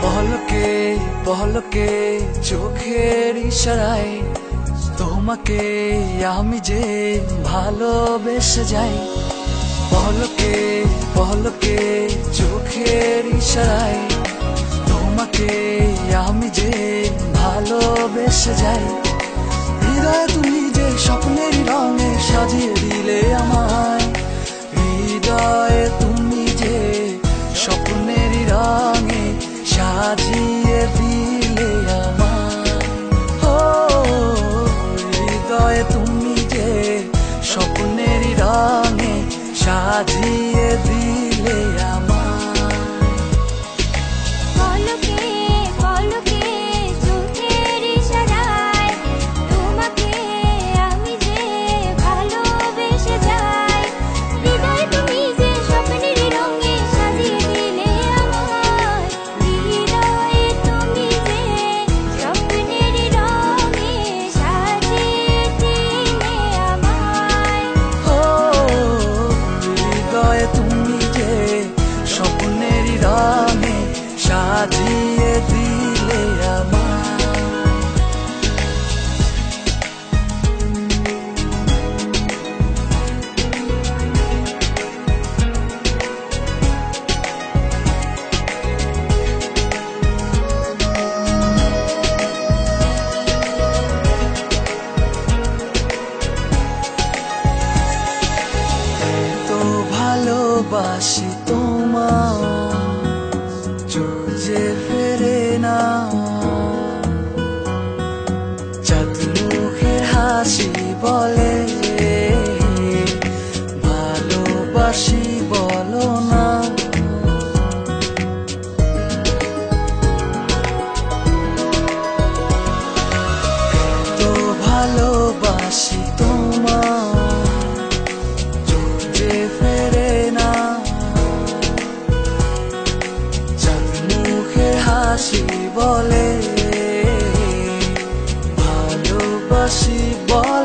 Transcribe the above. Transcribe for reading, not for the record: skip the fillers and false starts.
পলকে পলকে চোখের ইশারায় তোমাকে আমি যে ভালোবেসে যাই। পলকে পলকে চোখের ইশারায় তোমাকে আমি যে ভালোবেসে যাই। হৃদয়ে তুমি যে স্বপ্নের রঙে সাজিয়ে দিলে আমায়, হৃদয়ে তুমি যে স্বপ্নের রঙে সাজিয়ে দিলে আমায়। ও হৃদয়ে তুমি যে স্বপ্নের রঙে সাজিয়ে দিলে আমায়। পলকে পলকে চোখের ইশারায় তোমাকে আমি যে ভালোবেসে যাই। হৃদয়ে তুমি যে স্বপ্নের রঙে সাজিয়ে দিলে আমায়, হৃদয়ে তুমি যে স্বপ্নের রঙে সাজিয়ে দিলে আমায়। ও হৃদয়ে তুমি যে স্বপ্নের রঙে সাজিয়ে দিলে আমায়। তো ভালোবাসি তোমার চোখ যে ফেরে না, চাঁদ মুখের হাসি বলে ভালোবাসি বলো না। তো ভালোবাসি তোমার চোখ যে ফেরে না, চাঁদ মুখের হাসি বলে ভালোবাসি বলো